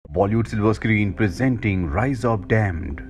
Bollywood silver screen presenting rise of damned.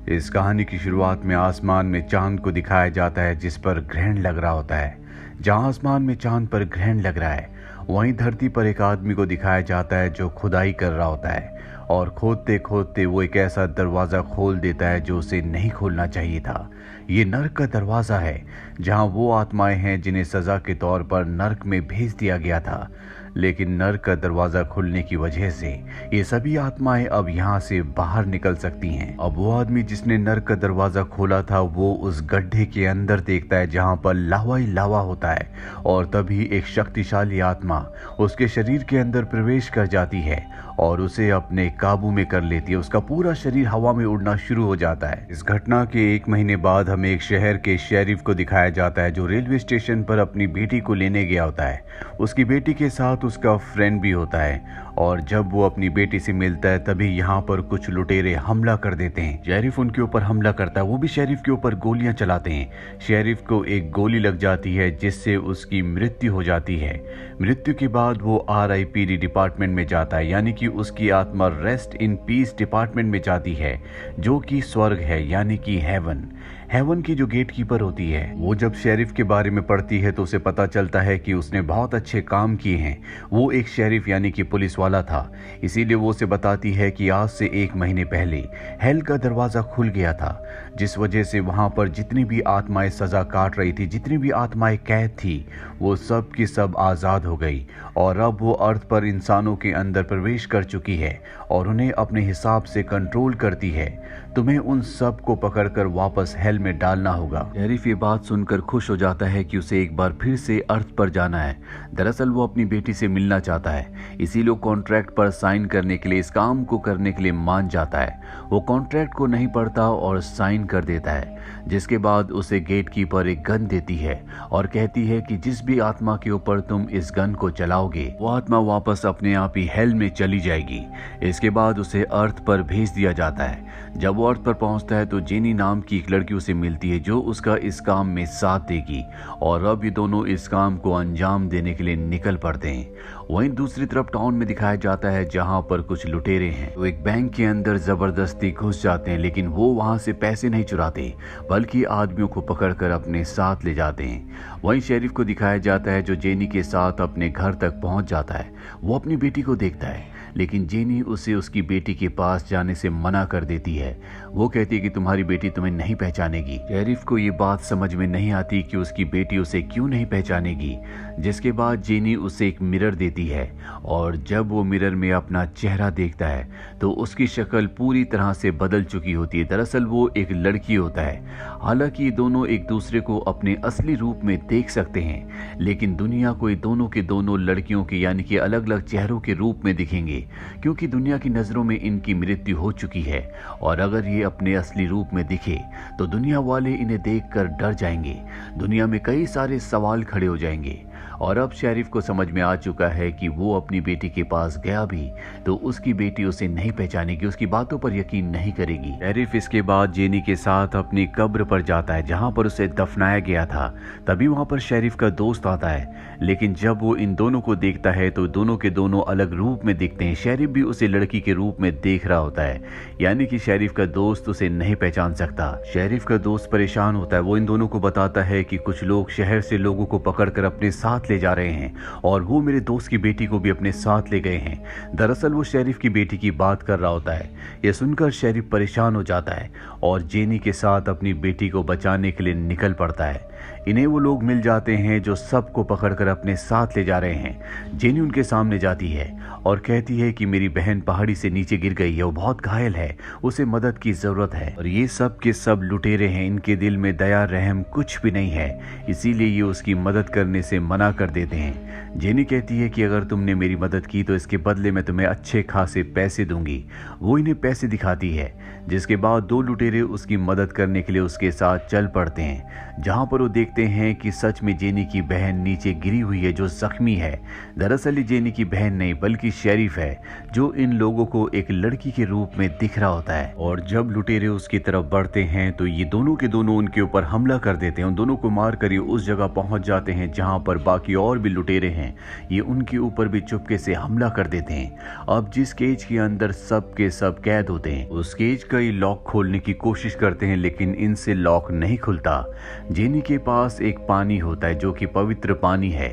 इस कहानी की शुरुआत में आसमान में चांद को दिखाया जाता है जिस पर ग्रहण लग रहा होता है। जहां आसमान में चांद पर ग्रहण लग रहा है वहीं धरती पर एक आदमी को दिखाया जाता है जो खुदाई कर रहा होता है और खोदते खोदते वो एक ऐसा दरवाज़ा खोल देता है जो उसे नहीं खोलना चाहिए था। ये नर्क का दरवाज़ा है जहां वो आत्माएं हैं जिन्हें सज़ा के तौर पर नर्क में भेज दिया गया था। लेकिन नर्क का दरवाज़ा खुलने की वजह से ये सभी आत्माएं अब यहाँ से बाहर निकल सकती हैं। अब वो आदमी जिसने नर्क का दरवाज़ा खोला था वो उस गड्ढे के अंदर देखता है जहाँ पर लावा ही लावा होता है और तभी एक शक्तिशाली आत्मा उसके शरीर के अंदर प्रवेश कर जाती है और उसे अपने काबू में कर लेती है। उसका पूरा शरीर हवा में उड़ना शुरू हो जाता है। इस घटना के 1 महीने बाद हमें एक शहर के शेरिफ को दिखाया जाता है जो रेलवे स्टेशन पर अपनी बेटी को लेने गया होता है। उसकी बेटी के साथ उसका फ्रेंड भी होता है और जब वो अपनी बेटी से मिलता है तभी यहाँ पर कुछ लुटेरे हमला कर देते हैं। शेरिफ उनके ऊपर हमला करता है, वो भी शेरिफ के ऊपर गोलियां चलाते हैं। शेरिफ को एक गोली लग जाती है जिससे उसकी मृत्यु हो जाती है। मृत्यु के बाद वो RIPD डिपार्टमेंट में जाता है, यानी कि उसकी आत्मा रेस्ट इन पीस डिपार्टमेंट में जाती है जो कि स्वर्ग है, यानी कि हेवन की जो गेट कीपर होती है। वो जब शेरिफ के बारे में पढ़ती है तो उसे पता चलता है कि उसने बहुत अच्छे काम किए हैं। वो एक शेरिफ यानी कि पुलिस वाला था, इसीलिए वो उसे बताती है कि आज से 1 महीने पहले हेल का दरवाजा खुल गया था जिस वजह से वहां पर जितनी भी आत्माएं सजा काट रही थी, जितनी भी आत्माएं कैद थी, वो सब की सब आज़ाद हो गई और अब वो अर्थ पर इंसानों के अंदर प्रवेश कर चुकी है और उन्हें अपने हिसाब से कंट्रोल करती है। तुम्हें उन सब को पकड़कर वापस हेल में डालना होगा। शेरिफ ये बात सुनकर खुश हो जाता है कि उसे एक बार फिर से अर्थ पर जाना है। दरअसल वो अपनी बेटी से मिलना चाहता है, इसीलिए वो कॉन्ट्रैक्ट पर साइन करने के लिए, इस काम को करने के लिए मान जाता है। वो कॉन्ट्रैक्ट को नहीं पढ़ता और साइन कर देता है, जिसके बाद उसे गेट कीपर एक गन देती है और कहती है कि जिस भी आत्मा के ऊपर तुम इस गन को चलाओगे वो आत्मा वापस अपने आप ही हेल में चली जाएगी। इसके बाद उसे अर्थ पर भेज दिया जाता है। जब वो अर्थ पर पहुंचता है तो जेनी नाम की एक लड़की उसे मिलती है जो उसका इस काम में साथ देगी और अब ये दोनों इस काम को अंजाम देने के लिए निकल पड़ते हैं। वहीं दूसरी तरफ टाउन में दिखाया जाता है जहां पर कुछ लुटेरे हैं वो एक बैंक के अंदर जबरदस्ती घुस जाते हैं, लेकिन वो वहां से पैसे नहीं चुराते बल्कि आदमियों को पकड़कर अपने साथ ले जाते हैं। वहीं शेरिफ को दिखाया जाता है जो जेनी के साथ अपने घर तक पहुंच जाता है। वो अपनी बेटी को देखता है लेकिन जेनी उसे उसकी बेटी के पास जाने से मना कर देती है। वो कहती है कि तुम्हारी बेटी तुम्हें नहीं पहचानेगी। शेरिफ को ये बात समझ में नहीं आती कि उसकी बेटी उसे क्यों नहीं पहचानेगी, जिसके बाद जेनी उसे एक मिरर देती है और जब वो मिरर में अपना चेहरा देखता है तो उसकी शक्ल पूरी तरह से बदल चुकी होती है। दरअसल वो एक लड़की होता है। हालांकि दोनों एक दूसरे को अपने असली रूप में देख सकते हैं लेकिन दुनिया को ये दोनों के दोनों लड़कियों के यानी कि अलग अलग चेहरों के रूप में दिखेंगे क्योंकि दुनिया की नजरों में इनकी मृत्यु हो चुकी है और अगर ये अपने असली रूप में दिखे तो दुनिया वाले इन्हें देखकर डर जाएंगे। दुनिया में कई सारे सवाल खड़े हो जाएंगे और अब शेरिफ को समझ में आ चुका है कि वो अपनी बेटी के पास गया भी तो उसकी बेटी उसे नहीं पहचानेगी, उसकी बातों पर यकीन नहीं करेगी। शेरिफ इसके बाद जेनी के साथ अपनी कब्र पर जाता है जहां पर उसे दफनाया गया था। तभी वहां पर शेरिफ का दोस्त आता है, लेकिन जब वो इन दोनों को देखता है तो दोनों के दोनों अलग रूप में दिखते हैं। शेरिफ भी उसे लड़की के रूप में देख रहा होता है, यानी कि शेरिफ का दोस्त उसे नहीं पहचान सकता। शेरिफ का दोस्त परेशान होता है। वो इन दोनों को बताता है कि कुछ लोग शहर से लोगों को पकड़कर अपने साथ ले जा रहे हैं और वो मेरे दोस्त की बेटी को भी अपने साथ ले गए हैं। दरअसल वो शेरिफ की बेटी की बात कर रहा होता है। यह सुनकर शेरिफ परेशान हो जाता है और जेनी के साथ अपनी बेटी को बचाने के लिए निकल पड़ता है। इन्हें वो लोग मिल जाते हैं जो सबको पकड़कर अपने साथ ले जा रहे हैं। जेनी उनके सामने जाती है और कहती है कि मेरी बहन पहाड़ी से नीचे गिर गई है, वो बहुत घायल है, उसे मदद की जरूरत है। और ये सब के सब लुटेरे हैं, इनके दिल में दया रहम कुछ भी नहीं है, इसीलिए ये उसकी मदद करने से मना कर देते हैं। जेनी कहती है कि अगर तुमने मेरी मदद की तो इसके बदले मैं तुम्हें अच्छे खासे पैसे दूंगी। वो इन्हें पैसे दिखाती है जिसके बाद 2 लुटेरे उसकी मदद करने के लिए उसके साथ चल पड़ते हैं। जहां पर वो देखते हैं कि सच में जेनी की बहन नीचे गिरी हुई है जो जख्मी है। दरअसल ये जेनी की बहन नहीं बल्कि शेरिफ है जो इन लोगों को एक लड़की के रूप में दिख रहा होता है। और जब लुटेरे उसकी तरफ बढ़ते हैं तो ये दोनों के दोनों उनके ऊपर हमला कर देते हैं। उन दोनों को मार कर ये उस जगह पहुंच जाते हैं जहां पर बाकी और भी लुटेरे हैं। ये उनके ऊपर भी चुपके से हमला कर देते हैं। अब जिस केज के अंदर सब के सब कैद होते हैं उस केज का ये लॉक खोलने की कोशिश करते हैं लेकिन इनसे लॉक नहीं खुलता। जेनी के पास एक पानी होता है जो कि पवित्र पानी है।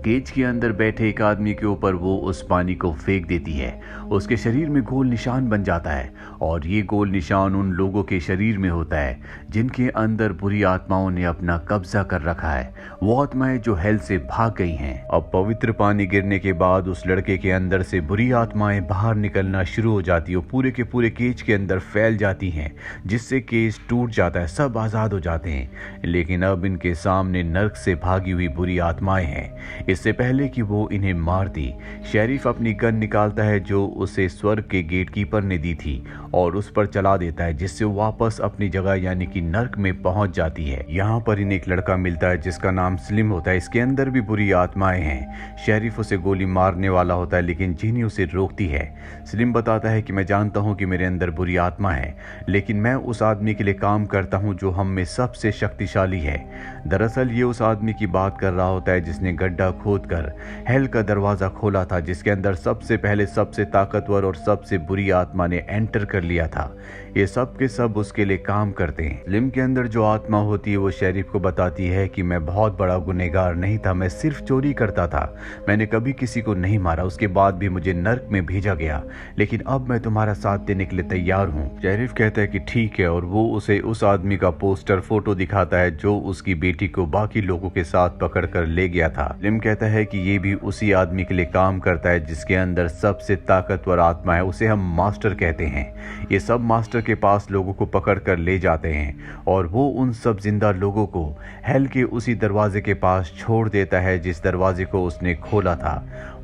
केज के अंदर बैठे एक आदमी के ऊपर वो उस पानी को फेंक देती है। उसके शरीर में गोल निशान बन जाता है और ये गोल निशान उन लोगों के शरीर में होता है जिनके अंदर बुरी आत्माओं ने अपना कब्जा कर रखा है। वो आत्माएं जो हेल से भाग गई हैं। अब पवित्र पानी गिरने के बाद उस लड़के के अंदर से बुरी आत्माएं बाहर निकलना शुरू हो जाती है। पूरे के पूरे केज के अंदर फैल जाती हैं जिससे केज टूट जाता है, सब आजाद हो जाते हैं। लेकिन अब इनके सामने नर्क से भागी हुई बुरी आत्माएं हैं। इससे पहले कि वो इन्हें मार दी, शेरिफ अपनी गन निकालता है जो उसे स्वर्ग के गेटकीपर ने दी थी और उस पर चला देता है जिससे वो वापस अपनी जगह यानी कि नर्क में पहुंच जाती है। यहाँ पर इन्हें एक लड़का मिलता है जिसका नाम स्लिम होता है। इसके अंदर भी बुरी आत्माएं हैं। शेरिफ उसे गोली मारने वाला होता है लेकिन जेनी उसे रोकती है। स्लिम बताता है कि मैं जानता हूँ कि मेरे अंदर बुरी आत्मा है लेकिन मैं उस आदमी के लिए काम करता हूँ जो हम में सबसे शक्तिशाली है। दरअसल ये उस आदमी की बात कर रहा होता है जिसने गड्ढा खोदकर हेल का दरवाजा खोला था जिसके अंदर सबसे पहले सबसे ताकतवर और सबसे बुरी आत्मा ने एंटर कर लिया था। ये सब के सब उसके लिए काम करते हैं। स्लिम के अंदर जो आत्मा होती है वो शेरिफ को बताती है कि मैं बहुत बड़ा गुनहगार नहीं था, मैं सिर्फ चोरी करता था, मैंने कभी किसी को नहीं मारा। उसके बाद भी मुझे नर्क में भेजा गया लेकिन अब मैं तुम्हारा साथ देने के लिए तैयार हूँ। शेरिफ कहता है कि ठीक है और वो उसे उस आदमी का पोस्टर फोटो दिखाता है जो उसकी बेटी को बाकी लोगों के साथ पकड़ कर ले गया था। स्लिम कहता है कि ये भी उसी आदमी के लिए काम करता है जिसके अंदर सबसे ताकतवर आत्मा है, उसे हम मास्टर कहते हैं। ये सब मास्टर के पास लोगों को पकड़ कर ले जाते हैं और वो उन सब जिंदा लोगों को हेल के उसी दरवाजे के पास छोड़ देता है जिस दरवाजे को उसने खोला था।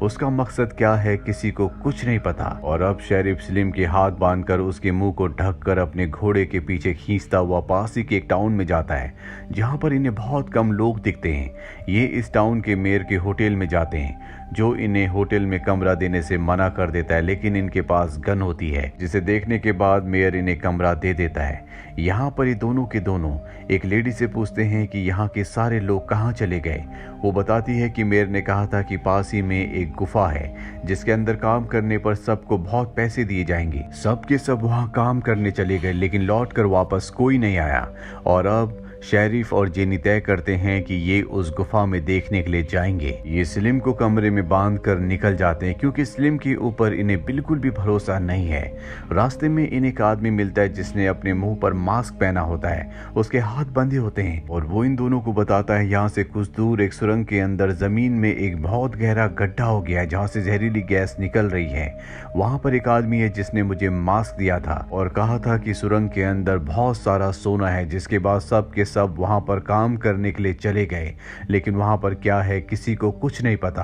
उसका मकसद क्या है किसी को कुछ नहीं पता। और अब शेरिफ स्लिम के हाथ बांधकर उसके मुंह को ढककर अपने घोड़े के पीछे खींचता हुआ पास ही के एक टाउन में जाता है जहां पर इन्हें बहुत कम लोग दिखते हैं। ये इस टाउन के मेयर के होटल में जाते हैं जो इन्हें होटल में कमरा देने से मना कर देता है लेकिन इनके पास गन होती है जिसे देखने के बाद मेयर इन्हें कमरा दे देता है। यहाँ पर ये दोनों के दोनों एक लेडी से पूछते हैं कि यहाँ के सारे लोग कहाँ चले गए। वो बताती है कि मेयर ने कहा था कि पास ही में एक गुफा है जिसके अंदर काम करने पर सबको बहुत पैसे दिए जाएंगे। सब के सब वहाँ काम करने चले गए लेकिन लौट कर वापस कोई नहीं आया। और अब शेरिफ और जेनी तय करते हैं कि ये उस गुफा में देखने के लिए जाएंगे। ये स्लिम को कमरे में बांध कर निकल जाते हैं क्योंकि स्लिम के ऊपर इन्हें बिल्कुल भी भरोसा नहीं है। रास्ते में इन्हें एक आदमी मिलता है जिसने अपने मुंह पर मास्क पहना होता है, उसके हाथ बंधे होते हैं और वो इन दोनों को बताता है यहाँ से कुछ दूर एक सुरंग के अंदर जमीन में एक बहुत गहरा गड्ढा हो गया है जहाँ से जहरीली गैस निकल रही है। वहाँ पर एक आदमी है जिसने मुझे मास्क दिया था और कहा था कि सुरंग के अंदर बहुत सारा सोना है। जिसके बाद सब के सब वहां पर काम करने के लिए चले गए लेकिन वहां पर क्या है किसी को कुछ नहीं पता।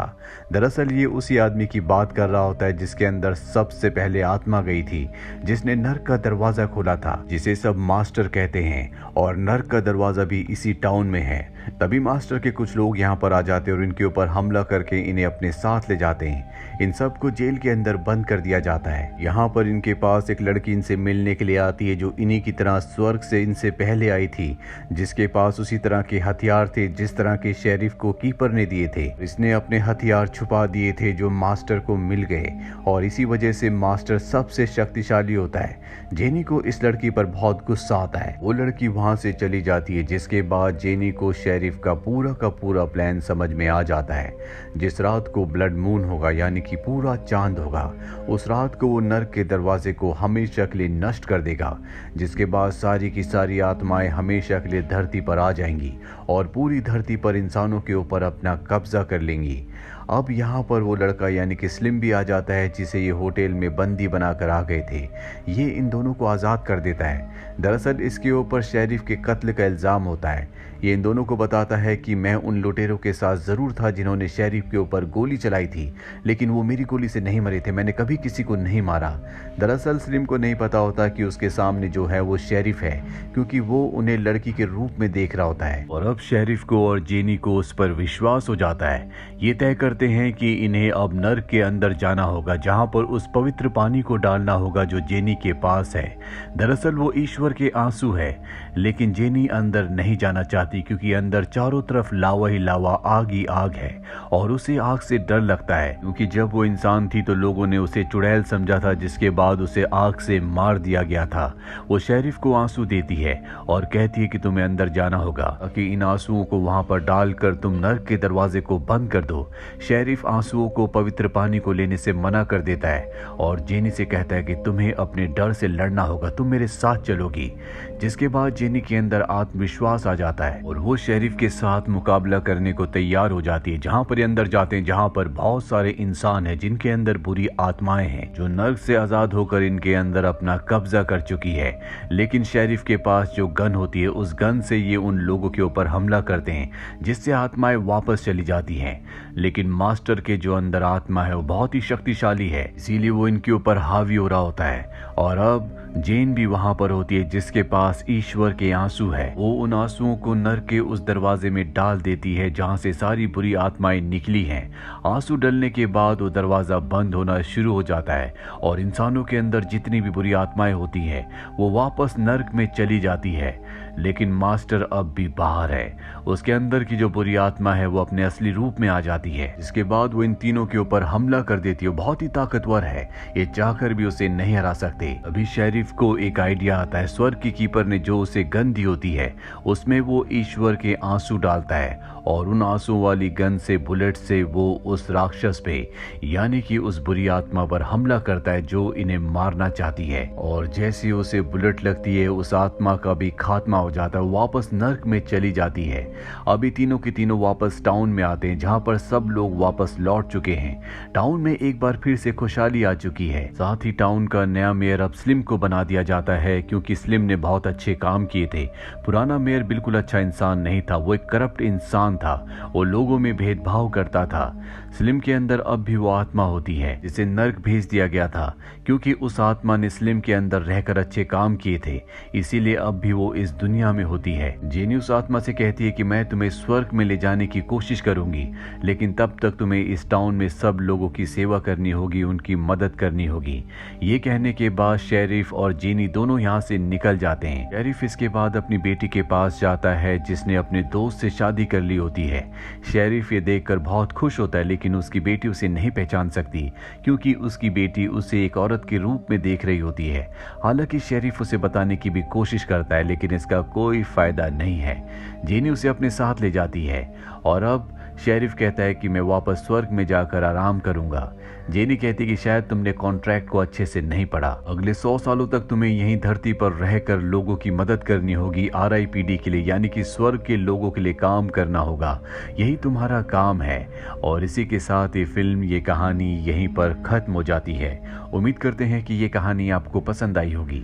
दरअसल ये उसी आदमी की बात कर रहा होता है जिसके अंदर सबसे पहले आत्मा गई थी, जिसने नर्क का दरवाजा खोला था जिसे सब मास्टर कहते हैं और नर्क का दरवाजा भी इसी टाउन में है। तभी मास्टर के कुछ लोग यहाँ पर आ जाते हैं और इनके ऊपर हमला करके इन्हें अपने साथ ले जाते हैं। इन सब को जेल के अंदर बंद कर दिया जाता है। यहाँ पर इनके पास एक लड़की इनसे मिलने के लिए आती है जो इन्हीं की तरह स्वर्ग से इनसे पहले आई थी, जिसके पास उसी तरह के हथियार थे जिस तरह के शेरिफ को कीपर ने दिए थे। इसने अपने हथियार छुपा दिए थे जो मास्टर को मिल गए और इसी वजह से मास्टर सबसे शक्तिशाली होता है। जेनी को इस लड़की पर बहुत गुस्सा आता है। वो लड़की वहां से चली जाती है जिसके बाद जेनी को शेरिफ का पूरा प्लान समझ में आ जाता है। जिस रात को ब्लड मून होगा यानी कि पूरा चांद होगा, उस रात को वो नर्क के दरवाजे को हमेशा के लिए नष्ट कर देगा, जिसके बाद सारी की सारी आत्माएं हमेशा के लिए धरती पर आ जाएंगी और पूरी धरती पर इंसानों के ऊपर अपना कब्जा कर लेंगी। अब यहाँ पर वो लड़का यानी कि स्लिम भी आ जाता है, जिसे ये होटल में बंदी बनाकर आ गए थे। ये इन दोनों को आज़ाद कर देता है। दरअसल इसके ऊपर शेरिफ के कत्ल का इल्ज़ाम होता है। ये इन दोनों को बताता है कि मैं उन लुटेरों के साथ ज़रूर था जिन्होंने शेरिफ के ऊपर गोली चलाई थी, लेकिन वो मेरी गोली से नहीं मरे थे। मैंने कभी किसी को नहीं मारा। दरअसल स्लिम को नहीं पता होता कि उसके सामने जो है वो शेरिफ है, क्योंकि वो उन्हें लड़की के रूप में देख रहा होता है। और अब शेरिफ को और जेनी को उस पर विश्वास हो जाता है। ये तय करते हैं कि इन्हें अब नर्क के अंदर जाना होगा, जहां पर उस पवित्र पानी को डालना होगा जो जेनी के पास है। दरअसल वो ईश्वर के आंसू है, लेकिन जेनी अंदर नहीं जाना चाहती, क्योंकि अंदर चारों तरफ लावा ही लावा, आग ही आग है और उसे आग से डर लगता है, क्योंकि जब वो इंसान थी तो लोगों ने उसे चुड़ैल समझा था, जिसके बाद उसे आग से मार दिया गया था। वो शेरिफ को आंसू देती है और कहती है कि तुम्हें अंदर जाना होगा, कि इन आंसुओं को वहां पर डालकर तुम नर्क के दरवाजे को बंद कर दो। शेरिफ आंसुओं को पवित्र पानी को लेने से मना कर देता है और जेनी से कहता है कि तुम्हें अपने डर से लड़ना होगा, तुम मेरे साथ चलोगी। जिसके बाद जेनी के अंदर आत्मविश्वास आ जाता है और वो शेरिफ के साथ मुकाबला करने को तैयार हो जाती है। जहां पर ये अंदर जाते हैं, जहां पर बहुत सारे इंसान हैं जिनके अंदर बुरी आत्माएं हैं, जो नर्क से आजाद होकर इनके अंदर अपना कब्जा कर चुकी है। लेकिन शेरिफ के पास जो गन होती है, उस गन से ये उन लोगों के ऊपर हमला करते हैं, जिससे आत्माएं वापस चली जाती हैं। लेकिन मास्टर के जो अंदर आत्मा है वो बहुत ही शक्तिशाली है, इसीलिए वो इनके ऊपर हावी हो रहा होता है। और अब जेन भी वहां पर होती है, जिसके पास ईश्वर के आंसू है। वो उन आंसुओं को नर्क के उस दरवाजे में डाल देती है जहां से सारी बुरी आत्माएं निकली हैं। आंसू डलने के बाद वो दरवाजा बंद होना शुरू हो जाता है और इंसानों के अंदर जितनी भी बुरी आत्माएं होती हैं वो वापस नर्क में चली जाती है। लेकिन मास्टर अब भी बाहर है। उसके अंदर की जो बुरी आत्मा है वो अपने असली रूप में आ जाती है, जिसके बाद वो इन तीनों के ऊपर हमला कर देती है। बहुत ही ताकतवर है, ये चाहकर भी उसे नहीं हरा सकते। अभी शेरिफ को एक आइडिया आता है। स्वर्ग की कीपर ने जो उसे गन दी होती है, उसमें वो ईश्वर के आंसू डालता है और उन आंसू वाली गन से, बुलेट से वो उस राक्षस पे यानी कि उस बुरी आत्मा पर हमला करता है जो इन्हें मारना चाहती है। और जैसे उसे बुलेट लगती है, उस आत्मा का भी खात्मा हो जाता है, वापस नर्क में चली जाती है। अभी तीनों के तीनों वापस टाउन में आते हैं, जहां पर सब लोग वापस लौट चुके हैं। टाउन में एक बार फिर से खुशहाली आ चुकी है। साथ ही टाउन का नया मेयर अब स्लिम को बना दिया जाता है, क्योंकि स्लिम ने बहुत अच्छे काम किए थे। पुराना मेयर बिल्कुल अच्छा इंसान नहीं था, वो एक करप्ट इंसान था, वो लोगों में भेदभाव करता था। स्लिम के अंदर अब भी वो आत्मा होती है जिसे नर्क भेज दिया गया था, क्योंकि उस आत्मा ने स्लिम के अंदर रहकर अच्छे काम किए थे, इसीलिए अब भी वो इस दुनिया में होती है। जेनी उस आत्मा से कहती है कि मैं तुम्हें स्वर्ग में ले जाने की कोशिश करूंगी, लेकिन तब तक तुम्हें इस टाउन में सब लोगों की सेवा करनी होगी, उनकी मदद करनी होगी। ये कहने के बाद शेरिफ और जेनी दोनों यहाँ से निकल जाते हैं। शेरिफ इसके बाद अपनी बेटी के पास जाता है, जिसने अपने दोस्त से शादी कर ली होती है। शेरिफ ये देखकर बहुत खुश होता है, लेकिन उसकी बेटी उसे नहीं पहचान सकती, क्योंकि उसकी बेटी उसे एक औरत के रूप में देख रही होती है। हालांकि शेरिफ उसे बताने की भी कोशिश करता है, लेकिन इसका कोई फायदा नहीं है। जेनी उसे अपने साथ ले जाती है और अब शेरिफ कहता है कि मैं वापस स्वर्ग में जाकर आराम करूंगा। जेनी कहती कि शायद तुमने कॉन्ट्रैक्ट को अच्छे से नहीं पढ़ा। अगले 100 सालों तक तुम्हें यहीं धरती पर रहकर लोगों की मदद करनी होगी, RIPD के लिए, यानी कि स्वर्ग के लोगों के लिए काम करना होगा। यही तुम्हारा काम है। और इसी के साथ ये फिल्म, ये कहानी यहीं पर खत्म हो जाती है। उम्मीद करते हैं कि ये कहानी आपको पसंद आई होगी।